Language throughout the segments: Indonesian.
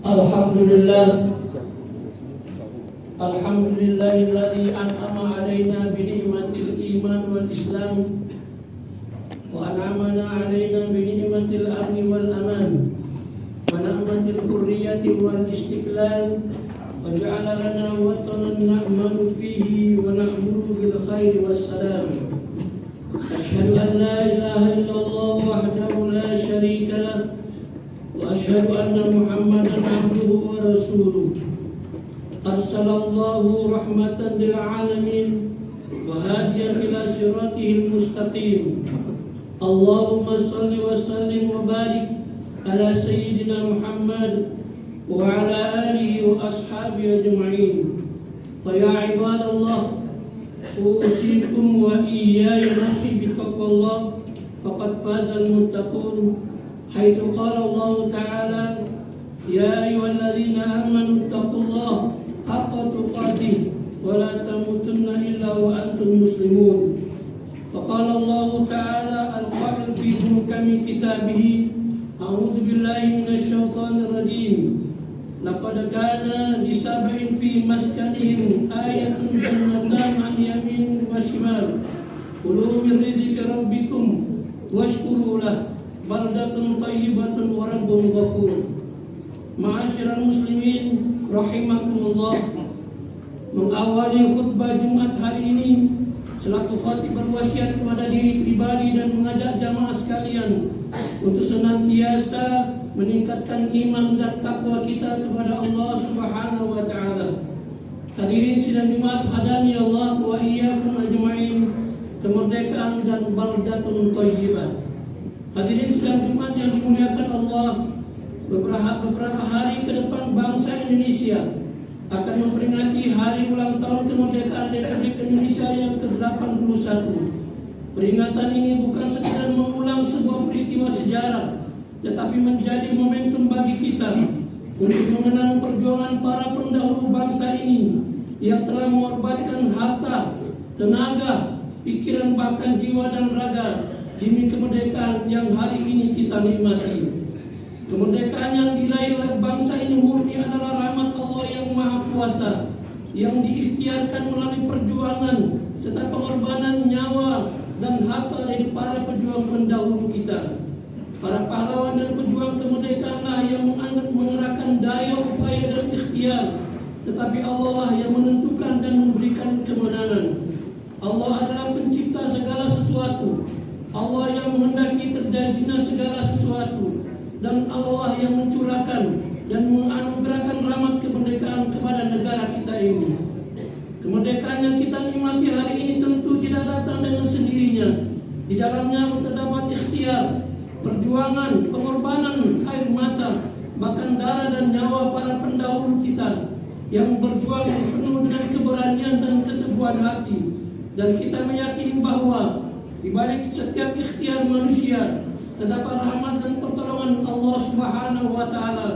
Alhamdulillah, alhamdulillahilladzi an'ama alaina bi ni'matil iman wal islam wa an'amana alaina bi ni'matil amni wal aman wa ni'matil hurriyati wal istiqlal wa ja'ala lana watanan na'malu fihi wa na'muru bil khairi was salam. Asyhadu an la ilaha illallah wahdahu la syarika lah wa asyhadu anna Muhammadan abduhu wa rasuluh. Arsalallahu rahmatan lil alamin wa hadiyan ila siratihil mustaqim. Allahumma shalli wa sallim wa barik ala sayyidina Muhammad wa ala alihi wa ashabihi ajma'in. Wa ya ibadallah, usikum wa iyaya nafsi bitaqwallah faqad fazal muttaqun. Haitsu qala Allah ta'ala, ya ayyuhalladzina amanu taqullaha haqqa tuqatih wa la tamutunna illa wa antum muslimun. Wa qala Allah ta'ala al-qail fi hukmi kitabih, a'udzu billahi minasy syaithanir rajim. Laqad kana li sab'in fi maskanihim ayatun jannatan 'an yamin wa shimal. Kulu min rizqi rabbikum washkuru lahu baldatun thayyibatun wa rabbun ghafur. Ma'asyiral muslimin rahimakumullah, mengawali khutbah Jumat hari ini selaku khatib berwasiat kepada diri pribadi dan mengajak jamaah sekalian untuk senantiasa meningkatkan iman dan takwa kita kepada Allah Subhanahu wa taala. Hadirin sidang Jumat hadani Allah wa iyyakum ajma'in, kemerdekaan dan baldatun thayyibah. Hadirin sidang Jumat yang dimuliakan Allah, beberapa hari ke depan bangsa Indonesia akan memperingati hari ulang tahun kemerdekaan Republik Indonesia yang ke-81. Peringatan ini bukan sekedar mengulang sebuah peristiwa sejarah, tetapi menjadi momentum bagi kita untuk mengenang perjuangan para pendahulu bangsa ini yang telah mengorbankan harta, tenaga, pikiran, bahkan jiwa dan raga demi kemerdekaan yang hari ini kita nikmati. Kemerdekaan yang diraih oleh bangsa ini murni adalah rahmat Allah yang Maha Kuasa, yang diikhtiarkan melalui perjuangan serta pengorbanan nyawa dan harta dari para pejuang pendahulu kita. Para pahlawan dan pejuang kemerdekaanlah yang mengerahkan daya upaya dan ikhtiar, tetapi Allah lah yang menentukan dan memberikan kemenangan. Allah adalah pencipta segala sesuatu, Allah yang menghendaki terjadinya segala sesuatu, dan Allah yang mencurahkan dan menganugerahkan rahmat kemerdekaan kepada negara kita ini. Kemerdekaan yang kita nikmati hari ini tentu tidak datang dengan sendirinya. Di dalamnya terdapat ikhtiar, perjuangan, pengorbanan air mata, bahkan darah dan nyawa para pendahulu kita yang berjuang penuh dengan keberanian dan keteguhan hati. Dan kita meyakini bahwa di balik setiap ikhtiar manusia terdapat rahmat dan pertolongan Allah Subhanahu wa taala,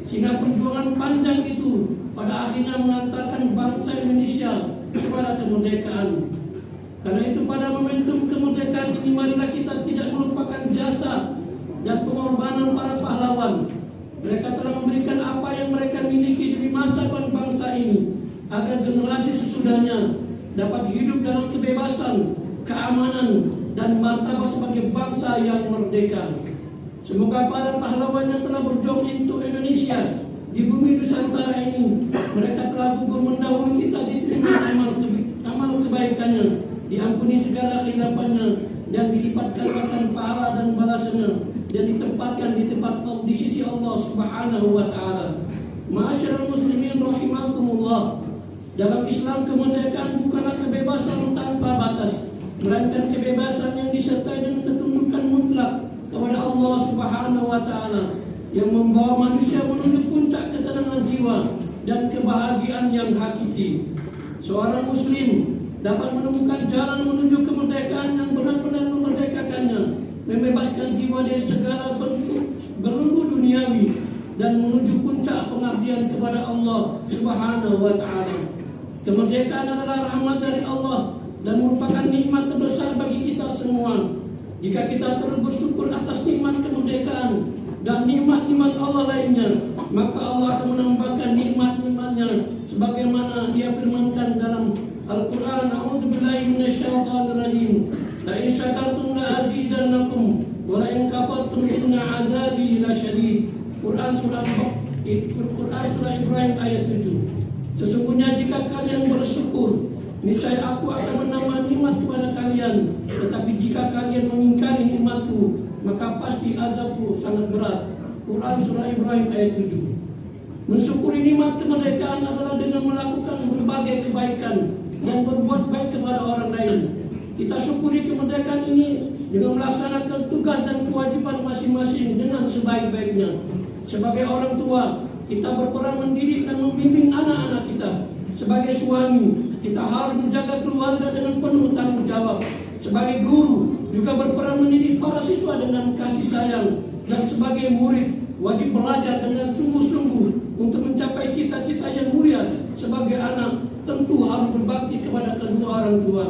sehingga perjuangan panjang itu pada akhirnya mengantarkan bangsa Indonesia kepada kemerdekaan. Karena itu pada momentum kemerdekaan ini marilah kita tidak melupakan jasa dan pengorbanan para pahlawan. Mereka telah memberikan apa yang mereka miliki demi masa depan bangsa ini, agar generasi sesudahnya dapat hidup dalam kebebasan, keamanan, dan martabat sebagai bangsa yang merdeka. Semoga para pahlawan yang telah berjuang untuk Indonesia di bumi Nusantara ini, mereka telah gugur mendahului kita, diterima amal kebaikannya, diampuni segala khilafannya, dan dilipat gandakan pahala dan balasannya, dan ditempatkan di tempat di sisi Allah Subhanahu wa taala. Ma'asyiral muslimin rahimakumullah, dalam Islam kemerdekaan bukanlah kebebasan tanpa batas, melainkan kebebasan yang disertai dengan ketundukan mutlak kepada Allah Subhanahu wa taala, yang membawa manusia menuju puncak ketenangan jiwa dan kebahagiaan yang hakiki. Seorang muslim dapat menemukan jalan menuju kemerdekaan yang benar-benar memerdekakannya, membebaskan jiwa dari segala bentuk belenggu duniawi, dan menuju puncak pengabdian kepada Allah Subhanahu wa taala. Kemerdekaan adalah rahmat dari Allah dan merupakan nikmat terbesar bagi kita semua. Jika kita terus bersyukur atas nikmat kemerdekaan dan nikmat-nikmat Allah lainnya, maka Allah akan menambahkan nikmat-nikmatnya sebagaimana Dia firmankan dalam Al-Quran. A'udzubillahi minasyaitonir rajim. La in syakartum la azidannakum wa la in kafartum inna azabi lasyadid. Quran surah Ibrahim ayat 7. Sesungguhnya jika kalian bersyukur, niscaya aku akan menambah nikmat kepada kalian. Tetapi jika kalian mengingkari nikmatku, maka pasti azabku sangat berat. Quran surah Ibrahim ayat 7. Mensyukuri nikmat kemerdekaan adalah dengan melakukan berbagai kebaikan dan berbuat baik kepada orang lain. Kita syukuri kemerdekaan ini dengan melaksanakan tugas dan kewajiban masing-masing dengan sebaik-baiknya. Sebagai orang tua, kita berperan mendidik dan membimbing anak-anak kita. Sebagai suami, kita harus menjaga keluarga dengan penuh tanggung jawab. Sebagai guru, juga berperan mendidik para siswa dengan kasih sayang. Dan sebagai murid, wajib belajar dengan sungguh-sungguh untuk mencapai cita-cita yang mulia. Sebagai anak, tentu harus berbakti kepada kedua orang tua.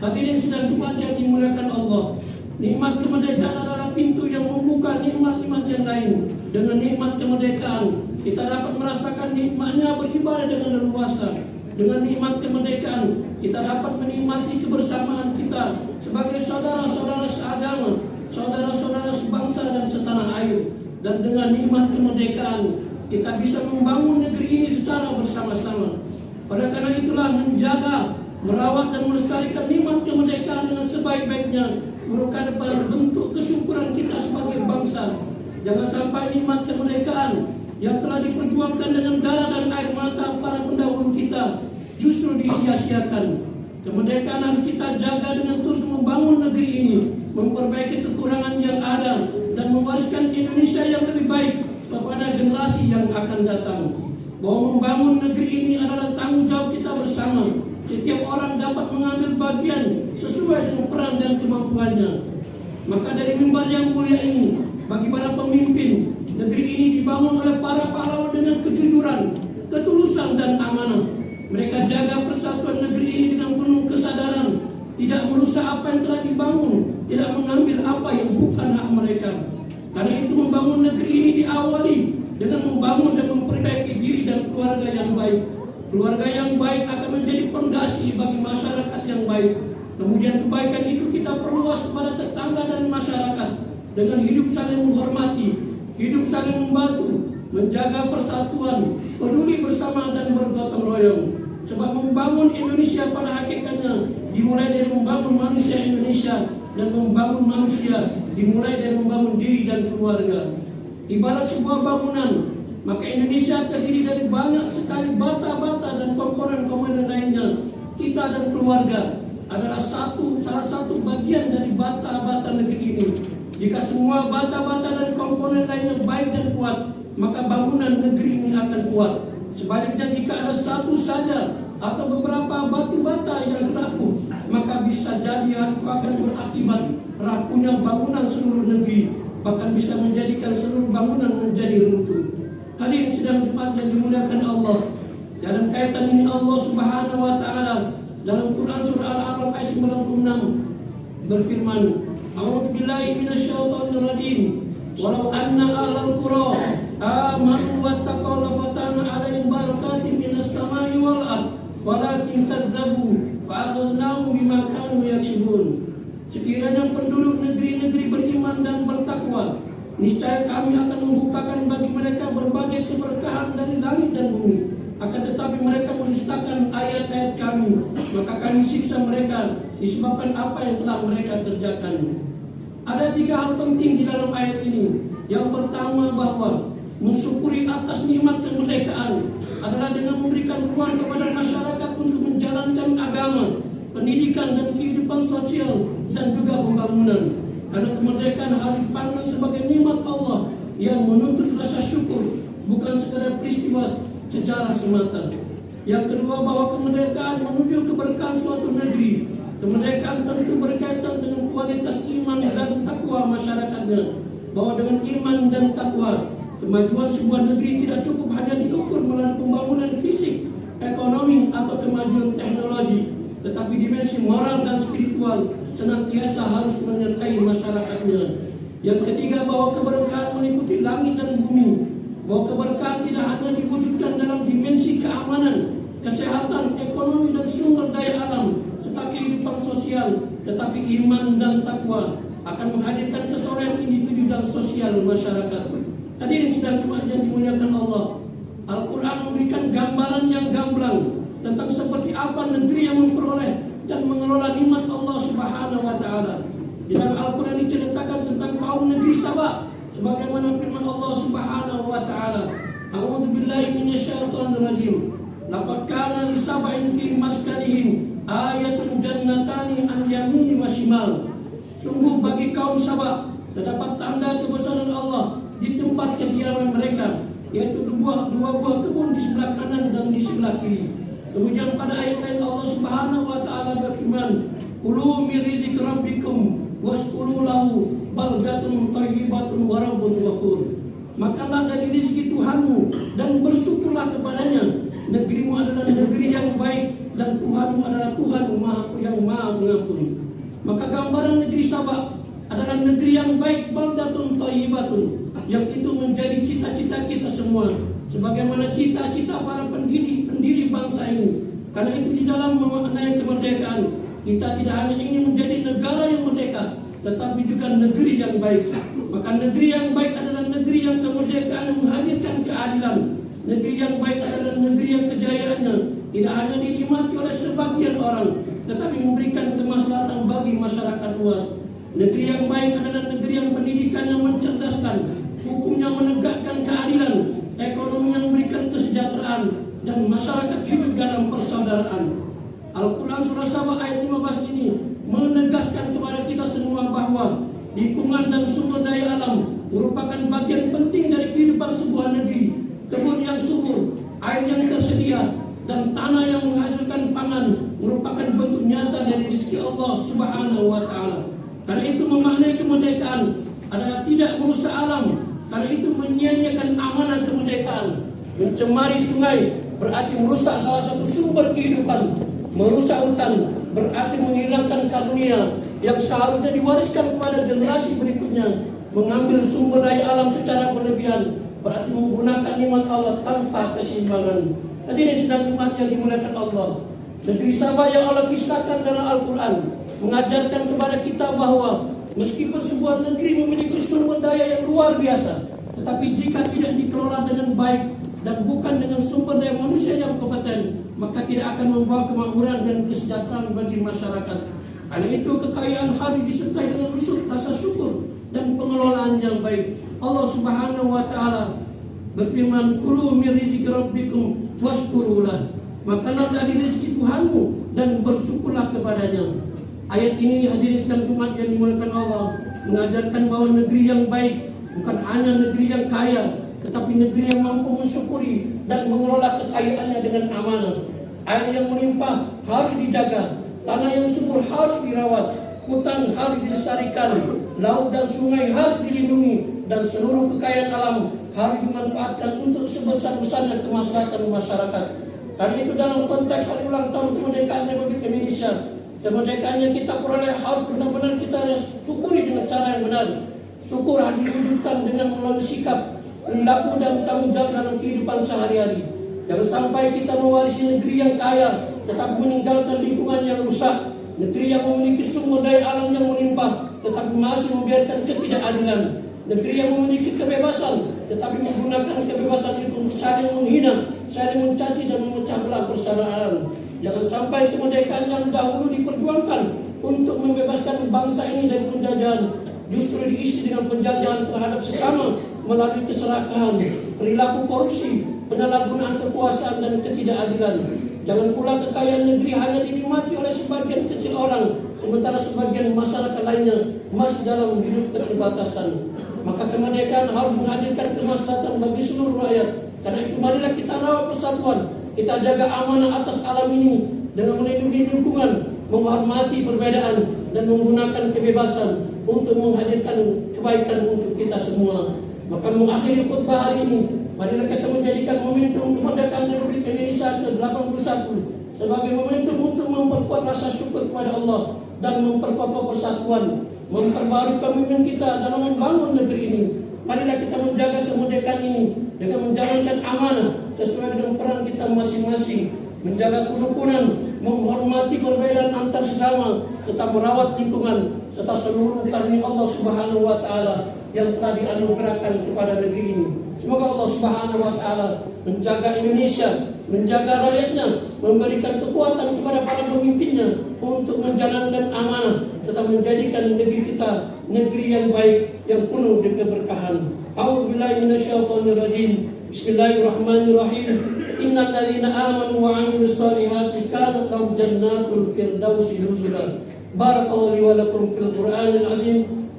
Hadirin sidang Jumat yang dimuliakan Allah, nikmat kemerdekaan adalah pintu yang membuka nikmat-nikmat yang lain. Dengan nikmat kemerdekaan, kita dapat merasakan nikmatnya beribadah dengan leluasa. Dengan nikmat kemerdekaan, kita dapat menikmati kebersamaan kita sebagai saudara-saudara seagama, saudara-saudara sebangsa dan setanah air. Dan dengan nikmat kemerdekaan, kita bisa membangun negeri ini secara bersama-sama. Oleh karena itulah menjaga, merawat dan melestarikan nikmat kemerdekaan dengan sebaik-baiknya merupakan bentuk kesyukuran kita sebagai bangsa. Jangan sampai nikmat kemerdekaan yang telah diperjuangkan dengan darah dan air mata para pendahulu kita justru disia-siakan. Kemerdekaan harus kita jaga dengan terus membangun negeri ini, memperbaiki kekurangan yang ada, dan mewariskan Indonesia yang lebih baik kepada generasi yang akan datang. Bahwa membangun negeri ini adalah tanggung jawab kita bersama. Setiap orang dapat mengambil bagian sesuai dengan peran dan kemampuannya. Maka dari mimbar yang mulia ini, bagi para pemimpin, negeri ini dibangun oleh para pahlawan dengan kejujuran, ketulusan dan amanah. Mereka jaga persatuan negeri ini dengan penuh kesadaran, tidak merusak apa yang telah dibangun, tidak mengambil apa yang bukan hak mereka. Karena itu membangun negeri ini diawali dengan membangun dan memperbaiki diri dan keluarga yang baik. Keluarga yang baik akan menjadi fondasi bagi masyarakat yang baik. Kemudian kebaikan itu kita perluas kepada tetangga dan masyarakat dengan hidup saling menghormati, hidup saling membantu, menjaga persatuan, peduli bersama dan bergotong royong. Sebab membangun Indonesia pada hakikatnya dimulai dari membangun manusia Indonesia, dan membangun manusia dimulai dari membangun diri dan keluarga. Ibarat sebuah bangunan, maka Indonesia terdiri dari banyak sekali bata-bata dan komponen-komponen lainnya. Kita dan keluarga adalah salah satu bagian dari bata-bata negeri ini. Jika semua bata-bata dan komponen lainnya baik dan kuat, maka bangunan negeri ini akan kuat. Sebaliknya jika ada satu saja atau beberapa batu bata yang rapuh, maka bisa jadi hal itu akan berakibat rapuhnya bangunan seluruh negeri, bahkan bisa menjadikan seluruh bangunan menjadi runtuh. Hadirin sidang Jumat yang dimuliakan Allah, dalam kaitan ini Allah Subhanahu wa taala dalam Quran surah Al-A'raf ayat 96 berfirman, A'udzubillahi minasyaitonir rajim. Walau anna ahlal qura amanu wattaqaw lafatahna 'alaihim barakatin minas samai wal ard walakin kadzdzabu fa'akhadnahum bima kanu yaksibun. Sekiranya penduduk negeri-negeri beriman dan bertakwa, niscaya kami akan membukakan bagi mereka berbagai keberkahan dari langit dan bumi. Akan tetapi mereka mendustakan ayat-ayat kami, maka kami siksa mereka disebabkan apa yang telah mereka kerjakan. Ada 3 hal penting di dalam ayat ini. Yang pertama, bahwa mensyukuri atas nikmat kemerdekaan adalah dengan memberikan ruang kepada masyarakat untuk menjalankan agama, pendidikan dan kehidupan sosial dan juga pembangunan. Karena kemerdekaan harus dipandang sebagai nikmat Allah yang menuntut rasa syukur, bukan sekedar peristiwa sejarah semata. Yang kedua, bahwa kemerdekaan menuju keberkahan suatu negeri. Kemerdekaan tentu berkaitan dengan kualitas iman dan takwa masyarakatnya. Bahwa dengan iman dan takwa, kemajuan sebuah negeri tidak cukup hanya diukur melalui pembangunan fisik, ekonomi atau kemajuan teknologi, tetapi dimensi moral dan spiritual senantiasa harus menyertai masyarakatnya. Yang ketiga, bahwa keberkahan meliputi langit dan bumi. Bahwa keberkahan tidak hanya diwujudkan dalam dimensi keamanan, kesehatan, ekonomi dan sumber daya alam serta kehidupan sosial, tetapi iman dan takwa akan menghadirkan keseluruhan individu dan sosial masyarakat. Hadirin sedang yang dimuliakan Allah, Al-Quran memberikan gambaran yang gamblang tentang seperti apa negeri yang memperoleh dan mengelola nikmat Allah Subhanahu wa taala. Di dalam Al-Quran diceritakan tentang kaum negeri Sabah sebagaimana firman Allah Subhanahu wa taala, A'udzu billahi minasyaitonir rajim. Laqad kana li sab'in fi maskanihim ayatun jannatani an yamini wa shimal. Sungguh bagi kaum Sabah terdapat tanda kebesaran Allah di tempat kediaman mereka, yaitu dua buah kebun di sebelah kanan dan di sebelah kiri. Kemudian pada ayat lain Allah Subhanahu wa taala berfirman, "Kulu min rizqi rabbikum waskuru lahu baldatun thayyibatun wa rabbun ghafur." Makanlah dari rezeki Tuhanmu dan bersyukurlah kepadanya. Negerimu adalah negeri yang baik dan Tuhanmu adalah Tuhan yang maha mengampuni. Maka gambaran negeri Sabah adalah negeri yang baik, baldatun thayyibatun, yang itu menjadi cita-cita kita semua, sebagaimana cita-cita para pendiri bangsa ini. Karena itu di dalam memaknai kemerdekaan, kita tidak hanya ingin menjadi negara yang merdeka, tetapi juga negeri yang baik. Maka negeri yang baik adalah negeri yang kemerdekaan menghadirkan keadilan. Negeri yang baik adalah negeri yang kejayaannya tidak hanya dinikmati oleh sebagian orang, tetapi memberikan kemaslahatan bagi masyarakat luas. Negeri yang baik adalah negeri yang pendidikannya mencerdaskan, hukumnya menegakkan keadilan, ekonominya memberikan kesejahteraan, dan masyarakat hidup dalam persaudaraan. Al-Quran surah Sabah ayat 15 ini menegaskan kepada kita semua bahwa lingkungan dan sumber daya alam merupakan bagian penting dari kehidupan sebuah negeri. Kebun yang subur, air yang tersedia, dan tanah yang menghasilkan pangan merupakan bentuk nyata dari rezeki Allah Subhanahu wa taala. Karena itu memaknai kemerdekaan adalah tidak merusak alam. Karena itu menyia-nyiakan amanah kemerdekaan. Mencemari sungai berarti merusak salah satu sumber kehidupan. Merusak hutan berarti menghilangkan karunia yang seharusnya diwariskan kepada generasi berikutnya. Mengambil sumber daya alam secara berlebihan berarti menggunakan nikmat Allah tanpa keseimbangan. Hadirin sedang nikmatnya dimuliakan Allah. Negeri Sabah yang Allah kisahkan dalam Al-Quran mengajarkan kepada kita bahwa meskipun sebuah negeri memiliki sumber daya yang luar biasa, tetapi jika tidak dikelola dengan baik dan bukan dengan sumber daya manusia yang kompeten, maka tidak akan membawa kemakmuran dan kesejahteraan bagi masyarakat. Karena itu kekayaan harus disertai dengan rasa syukur dan pengelolaan yang baik. Allah Subhanahu wa taala berfirman, "Kulu min rizqi rabbikum washkurulah." Makanlah dari rezeki Tuhanmu dan bersyukurlah kepadanya. Ayat ini hadirin sedang Jumat yang dimuliakan Allah mengajarkan bahwa negeri yang baik bukan hanya negeri yang kaya, tetapi negeri yang mampu mensyukuri dan mengelola kekayaannya dengan amanah. Air yang melimpah harus dijaga, tanah yang subur harus dirawat, hutan harus dilestarikan, laut dan sungai harus dilindungi, dan seluruh kekayaan alam harus dimanfaatkan untuk sebesar-besarnya kemaslahatan masyarakat. Karena itu dalam konteks hari ulang tahun kemerdekaan Republik Indonesia, kemerdekaan yang kita peroleh harus benar-benar kita syukuri dengan cara yang benar. Syukur harus diwujudkan dengan melalui sikap, perilaku dan tanggung jawab dalam kehidupan sehari-hari. Jangan sampai kita mewarisi negeri yang kaya tetapi meninggalkan lingkungan yang rusak, negeri yang memiliki sumber daya alam yang melimpah tetapi masih membiarkan ketidakadilan, negeri yang memiliki kebebasan tetapi menggunakan kebebasan itu untuk saling menghina, saling mencaci dan memecah belah persaudaraan. Jangan sampai kemerdekaan yang dahulu diperjuangkan untuk membebaskan bangsa ini dari penjajahan justru diisi dengan penjajahan terhadap sesama melalui keserakahan, perilaku korupsi, penyalahgunaan kekuasaan dan ketidakadilan. Jangan pula kekayaan negeri hanya dinikmati oleh sebagian kecil orang, sementara sebagian masyarakat lainnya masih dalam hidup keterbatasan. Maka kemerdekaan harus menghadirkan kemaslahatan bagi seluruh rakyat. Karena itu marilah kita rawat persatuan, kita jaga amanah atas alam ini dengan melindungi lingkungan, menghormati perbedaan, dan menggunakan kebebasan untuk menghadirkan kebaikan untuk kita semua. Maka mengakhiri khutbah hari ini, marilah kita menjadikan momentum kemerdekaan Republik Indonesia ke-81 sebagai momentum untuk memperkuat rasa syukur kepada Allah dan memperkokoh persatuan, memperbarui komitmen kita dalam membangun negeri ini. Marilah kita menjaga kemerdekaan ini dengan menjalankan amanah sesuai dengan peran kita masing-masing, menjaga kerukunan, menghormati perbedaan antar sesama, serta merawat lingkungan serta seluruh karunia Allah Subhanahu wa taala yang telah dianugerahkan kepada negeri ini. Semoga Allah Subhanahu wa taala menjaga Indonesia, menjaga rakyatnya, memberikan kekuatan kepada para pemimpinnya untuk menjalankan amanah serta menjadikan negeri kita negeri yang baik yang penuh dengan keberkahan. A'udzubillahi minasyaitonirrajim. Bismillahirrahmanirrahim. Innal ladzina amanu wa 'amilus solihati kanat lahum jannatul firdausi nuzula. Barakallahu li wa lakum fil Qur'anil 'azim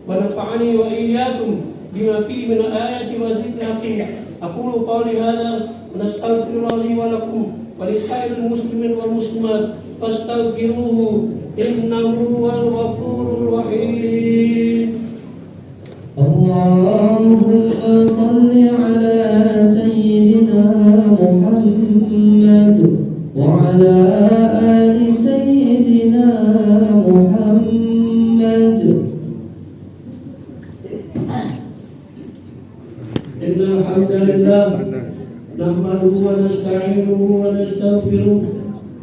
wa nafa'ani wa iyyakum bima fihi min ayati wa dzikril hakim. Aqulu qawli hadza wa nastaghfirullaha li wa lakum wa li sa'iril muslimin wal muslimat fastaghfiruhu innahu huwal ghafurur rahim. Allahumma salli ala sayyidina Muhammad wa ala ali sayyidina Muhammad. Innal hamdalillah nahmaduhu wa nasta'inuhu wa nastaghfiruh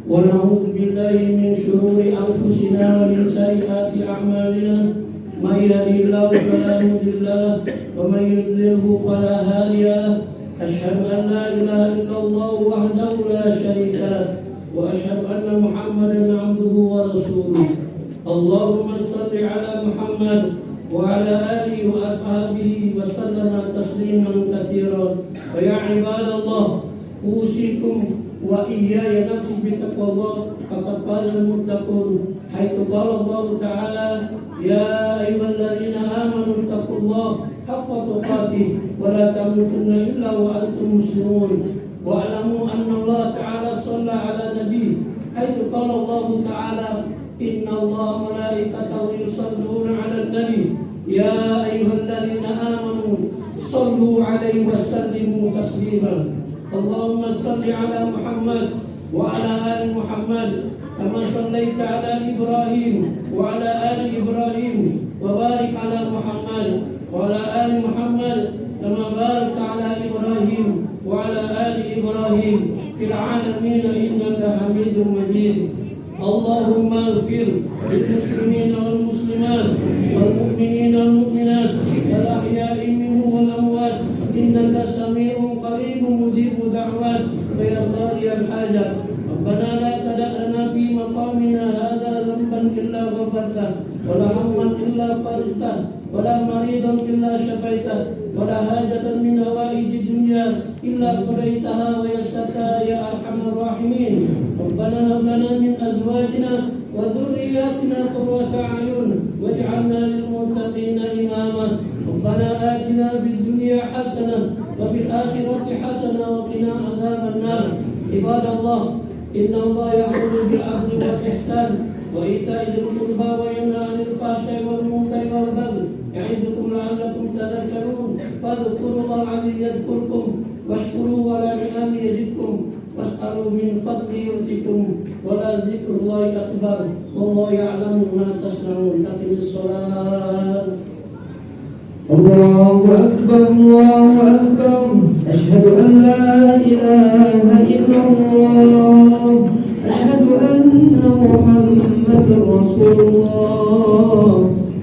wa na'udzu billahi min shururi anfusina wa min sayyiati a'malina. من يهده الله فلا مضل له ومن يضلله فلا هادي له. أشهد أن لا إله إلا الله وحده لا شريك له وأشهد أن محمدا عبده ورسوله. اللهم صل على محمد وعلى آله وأصحابه وسلم تسليما كثيرا. ويا عباد الله أوصيكم وإياي نفسي بتقوى الله فقد قال المتقون حيث قال الله تعالى يا أيها الذين آمنوا اتقوا الله حق تقاته ولا تموتن إلا وأنتم مسلمون. واعلموا أن الله تعالى صلى على النبي حيث قال الله تعالى إن الله ملائكته يصلون على النبي يا أيها الذين آمنوا صلوا عليه وسلموا تسليما. اللهم صل على محمد وعلى آل محمد كما صليت على إبراهيم وعلى آل إبراهيم وبارك على محمد وعلى آل محمد كما باركت على إبراهيم وعلى آل إبراهيم في العالمين إنك حميد مجيد. اللهم اغفر للمسلمين والمسلمات والمؤمنين والمؤمنات الأحياء منهم والأموات إنك سميع قريب مجيب دعوات ويا قاضي الحاجة. ربنا لا تدع لنا في مقامنا هذا ذنبا إلا غفرته ولا هما إلا فرجته ولا مريضا إلا شفيته ولا حاجة من هوائج الدنيا إلا قضيتها ويسرتها يا أرحم الراحمين. ربنا هب لنا من أزواجنا وذرياتنا قرة أعين واجعلنا للمتقين إماما. ربنا آتنا في الدنيا حسنة وفي الآخرة حسنة وقنا عذاب النار. عباد الله إن الله يأمر بالعدل والإحسان وإيتاء ذي القربى وينهى عن الفحشاء والمنكر والبغي يعظكم لعلكم تذكرون. فاذكروا الله العظيم يذكركم واشكروه على نعمه يزدكم واسألوا من فضله يؤتكم ولذكر الله أكبر والله يعلم ما تصنعون. أقم الصلاة. الله أكبر الله أكبر أشهد أن لا إله إلا الله أشهد أن محمد رسول الله.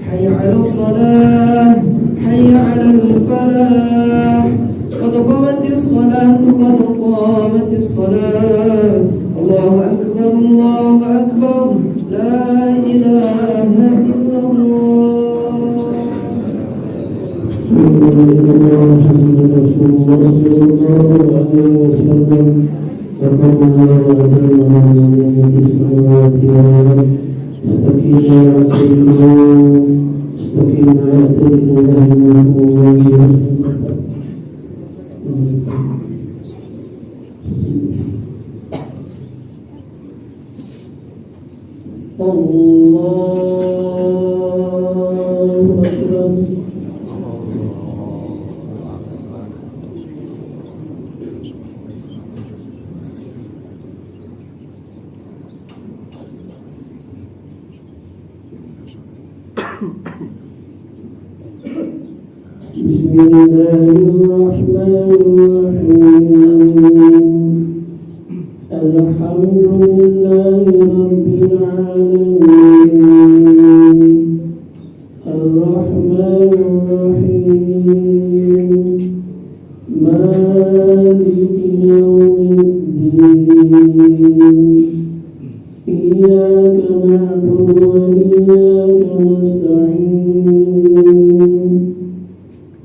حي على الصلاة حي على الفلاح قد قامت الصلاة قد قامت الصلاة. الله أكبر الله أكبر لا إله إلا الله. Bismillahirrahmanirrahim. الرحمن الرحيم الحمد لله رب العالمين الرحمن الرحيم مالك يوم الدين إياك نعبد وإياك نستعين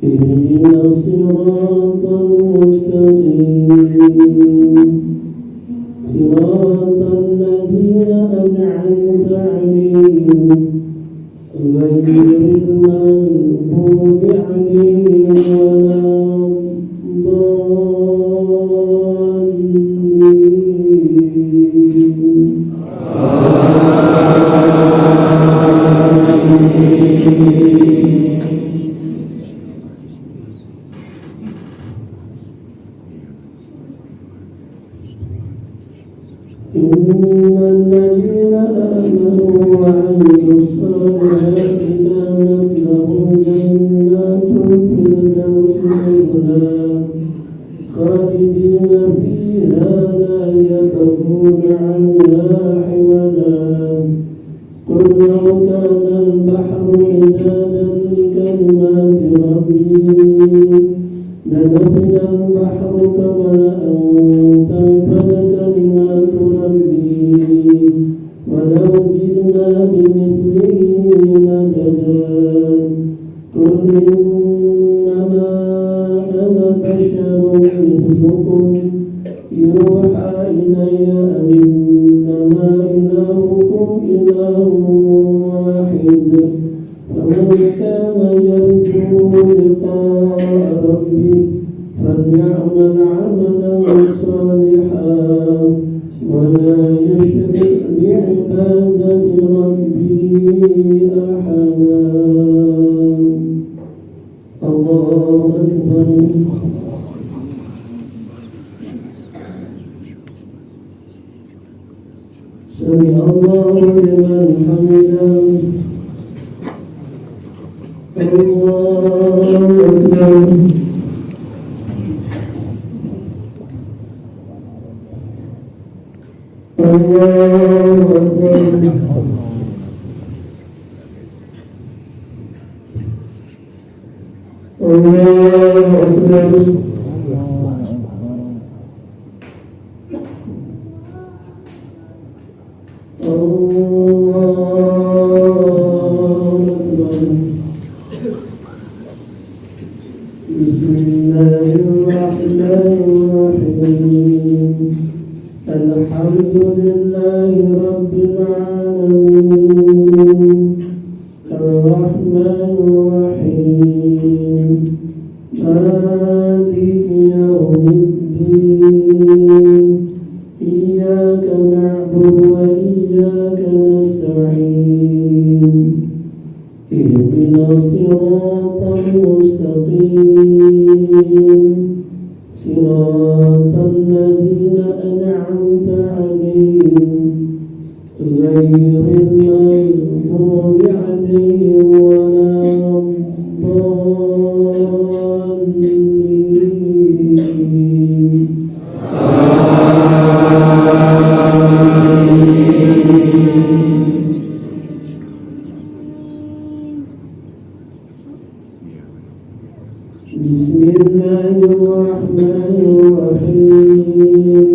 اهدنا الصراط المستقيم صراط الذين أنعمت عليهم غير المغضوب عليهم ولا إن الذين آمنوا وعملوا الصالحات كانت لهم جنات الفردوس نزلا خالدين فيها لا يبغون عنها حولا قل لو كان البحر مدادا لكلمات ربي لنفد البحر قبل أن تنفد كلمات ربي ولو جئنا بمثله مددا قل إنما أنا بشر مثلكم يوحى إلي أنما إلهكم إله واحد فمن كان يرجو لقاء ربي فليعمل عملا صالحا ولا يشرك بعبادة ربه أحدا الله أكبر سمع الله لمن حمده الله أكبر الله أكبر الله أكبر بسم الله الرحمن الرحيم الحمد لله رب العالمين الرحمن الرحيم مالك يوم الدين إياك نعبد وإياك نستعين اهدنا الصراط المستقيم صراط الذين أنعمت عليهم غير المغضوب عليهم ولا الضالين بسم الله الرحمن الرحيم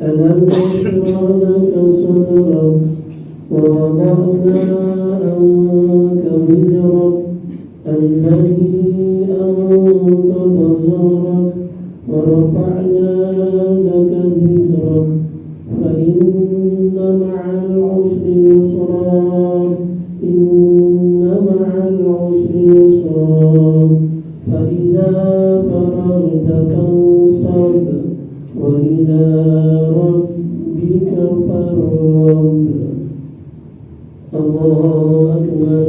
ألم نشرح لك صدرك ووضعنا عنك وزرك الذي أنقض ظهرك ورفعنا لك ذكرك فإن مع العسر يسرا إن مع العسر يسرا فإذا فرغت فانصب وإلى ربك فارغب الله أكبر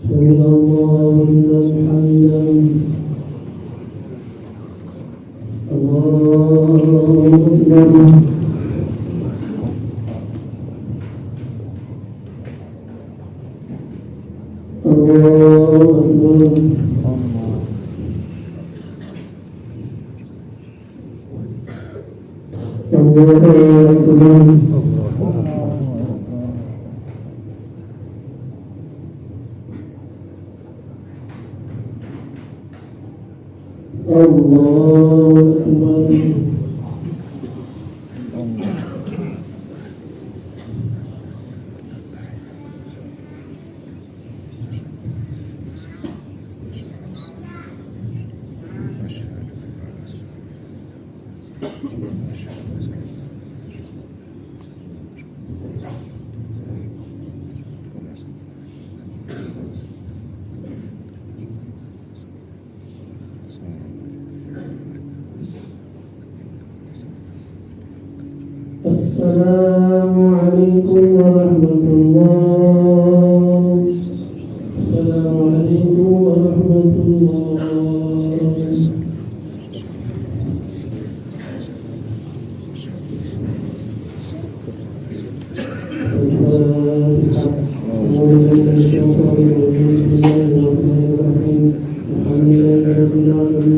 سمع الله لمن حمده الله أكبر السلام عليكم ورحمة الله. السلام عليكم ورحمة الله. الحمد لله رب العالمين.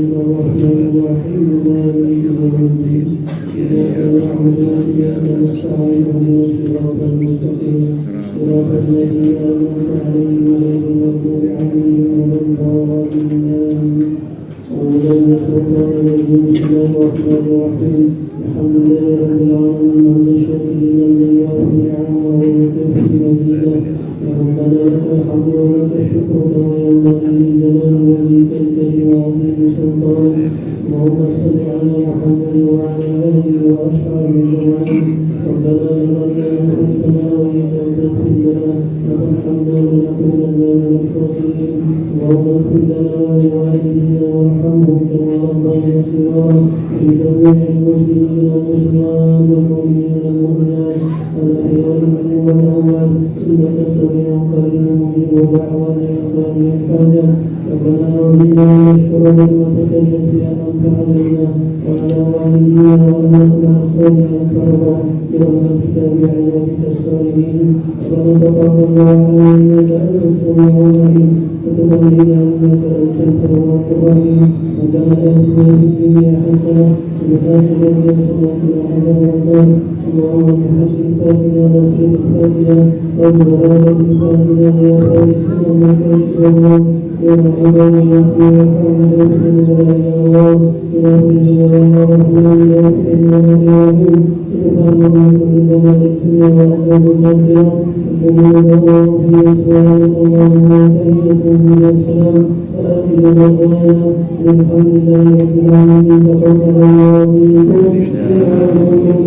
تقبل الله منكم